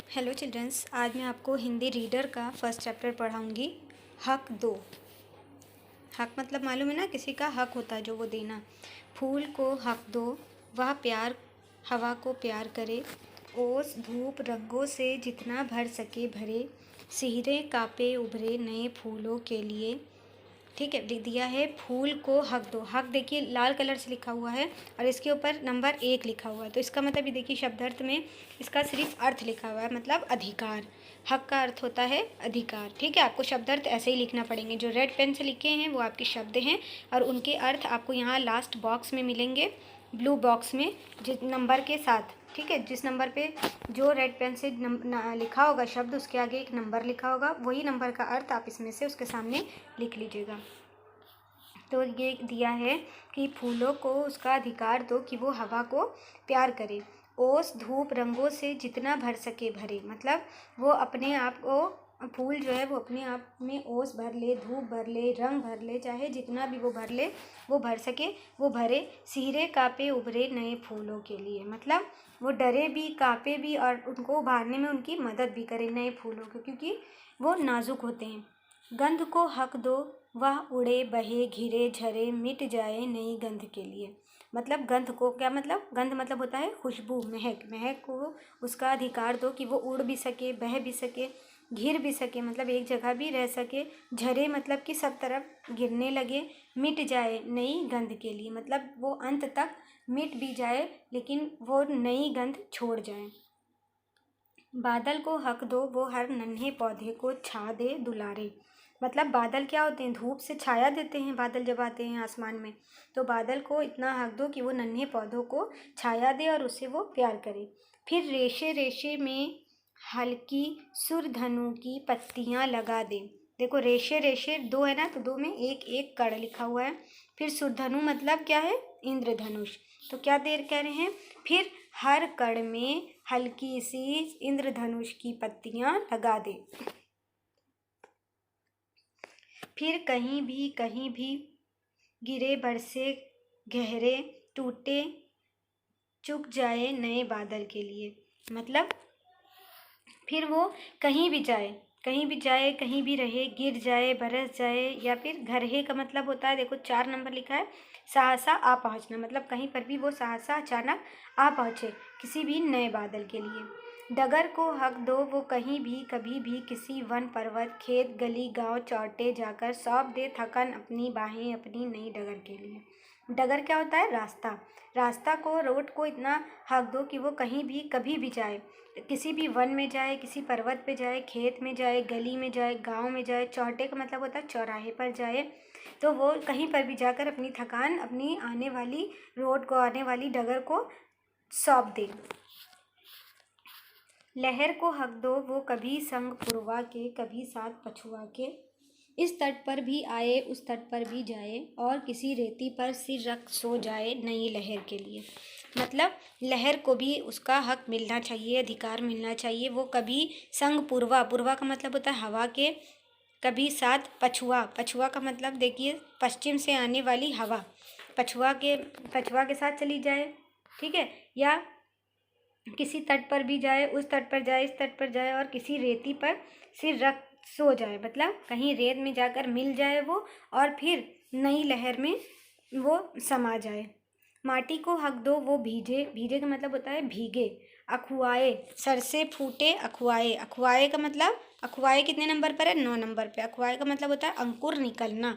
Hello children's, आज मैं आपको हिंदी रीडर का फर्स्ट चैप्टर पढ़ाऊँगी। हक दो। हक मतलब मालूम है ना, किसी का हक होता है जो वो देना। फूल को हक दो, वह प्यार हवा को प्यार करे। ओस धूप रंगों से जितना भर सके भरे। सिहरे कांपे उभरे नए फूलों के लिए। ठीक है, लिख दिया है फूल को हक दो। हक देखिए लाल कलर से लिखा हुआ है और इसके ऊपर नंबर 1 लिखा हुआ है, तो इसका मतलब ये देखिए शब्दार्थ में इसका सिर्फ अर्थ लिखा हुआ है, मतलब अधिकार। हक का अर्थ होता है अधिकार। ठीक है, आपको शब्दार्थ ऐसे ही लिखना पड़ेंगे। जो रेड पेन से लिखे हैं वो आपके शब्द हैं और उनके अर्थ आपको यहाँ लास्ट बॉक्स में मिलेंगे, ब्लू बॉक्स में, जिस नंबर के साथ। ठीक है, जिस नंबर पे जो रेड पेन से लिखा होगा शब्द, उसके आगे एक नंबर लिखा होगा, वही नंबर का अर्थ आप इसमें से उसके सामने लिख लीजिएगा। तो ये दिया है कि फूलों को उसका अधिकार दो कि वो हवा को प्यार करे। ओस धूप रंगों से जितना भर सके भरे, मतलब वो अपने आप को, फूल जो है वो अपने आप में ओस भर ले, धूप भर ले, रंग भर ले, चाहे जितना भी वो भर ले, वो भर सके वो भरे। सिहरे कांपे उभरे नए फूलों के लिए, मतलब वो डरे भी, कांपे भी और उनको उभारने में उनकी मदद भी करे नए फूलों को, क्योंकि वो नाजुक होते हैं। गंध को हक दो, वह उड़े बहे घिरे झरे मिट जाए नई गंध के लिए। मतलब गंध को क्या मतलब, गंध मतलब होता है खुशबू, महक। महक को उसका अधिकार दो कि वो उड़ भी सके, बह भी सके, घिर भी सके, मतलब एक जगह भी रह सके। झरे मतलब कि सब तरफ गिरने लगे। मिट जाए नई गंध के लिए, मतलब वो अंत तक मिट भी जाए लेकिन वो नई गंध छोड़ जाए। बादल को हक दो, वो हर नन्हे पौधे को छा दे दुलारे। मतलब बादल क्या होते हैं, धूप से छाया देते हैं। बादल जब आते हैं आसमान में, तो बादल को इतना हक दो कि वो नन्हे पौधों को छाया दे और उससे वो प्यार करे। फिर रेशे रेशे में हल्की सुरधनु की पत्तियां लगा दे। देखो रेशे रेशे दो है ना, तो दो में एक एक कड़ लिखा हुआ है। फिर सुरधनु मतलब क्या है, इंद्रधनुष। तो क्या देर कह रहे हैं, फिर हर कड़ में हल्की सी इंद्रधनुष की पत्तियां लगा दे। फिर कहीं भी गिरे बरसे गहरे टूटे चुक जाए नए बादल के लिए। मतलब फिर वो कहीं भी जाए, कहीं भी जाए, कहीं भी रहे, गिर जाए, बरस जाए, या फिर घरहे का मतलब होता है, देखो 4 नंबर लिखा है, सहसा आ पहुँचना। मतलब कहीं पर भी वो सहसा अचानक आ पहुँचे किसी भी नए बादल के लिए। डगर को हक दो, वो कहीं भी कभी भी किसी वन पर्वत खेत गली गांव चौटे जाकर सौंप दे थकन अपनी बाहें अपनी नई डगर के लिए। डगर क्या होता है, रास्ता। रास्ता को, रोड को इतना हक दो कि वो कहीं भी कभी भी जाए, किसी भी वन में जाए, किसी पर्वत पे जाए, खेत में जाए, गली में जाए, गांव में जाए, चौटे का मतलब होता है चौराहे पर जाए, तो वो कहीं पर भी जाकर अपनी थकान अपनी आने वाली रोड को, आने वाली डगर को सौंप दे। लहर को हक दो, वो कभी संग पुरवा के कभी साथ पछुआ के, इस तट पर भी आए उस तट पर भी जाए और किसी रेती पर सिर रख सो जाए नई लहर के लिए। मतलब लहर को भी उसका हक मिलना चाहिए, अधिकार मिलना चाहिए। वो कभी संग पुरवा, पुरवा का मतलब होता है हवा के, कभी साथ पछुआ, पछुआ का मतलब देखिए पश्चिम से आने वाली हवा, पछुआ के साथ चली जाए। ठीक है, या किसी तट पर भी जाए, उस तट पर जाए, इस तट पर जाए और किसी रेती पर सिर रख सो जाए, मतलब कहीं रेत में जाकर मिल जाए वो और फिर नई लहर में वो समा जाए। माटी को हक दो, वो भीजे, भीजे का मतलब होता है भीगे, अखुआए, सर से फूटे अखुआए। अखुआए का मतलब, अखुआए कितने नंबर पर है, 9 नंबर पे। अखुआए का मतलब होता है अंकुर निकलना।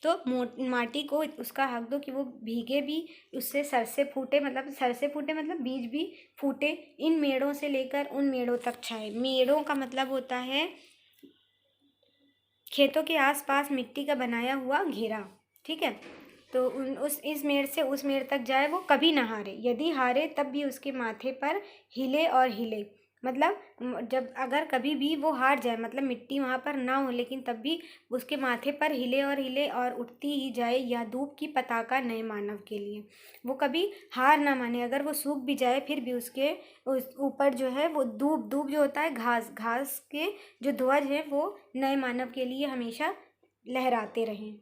तो माटी को उसका हक दो कि वो भीगे भी, उससे सर से फूटे, मतलब सर से फूटे मतलब बीज भी फूटे, इन मेड़ों से लेकर उन मेड़ों तक छाए। मेड़ों का मतलब होता है खेतों के आसपास मिट्टी का बनाया हुआ घेरा। ठीक है, तो इस मेड़ से उस मेड़ तक जाए, वो कभी ना हारे, यदि हारे तब भी उसके माथे पर हिले और हिले। मतलब जब अगर कभी भी वो हार जाए, मतलब मिट्टी वहाँ पर ना हो लेकिन तब भी उसके माथे पर हिले और हिले और उठती ही जाए, या धूप की पताका नए मानव के लिए। वो कभी हार ना माने, अगर वो सूख भी जाए फिर भी उसके उस ऊपर जो है वो दूब, दूब जो होता है घास, घास के जो ध्वज है वो नए मानव के लिए हमेशा लहराते रहें।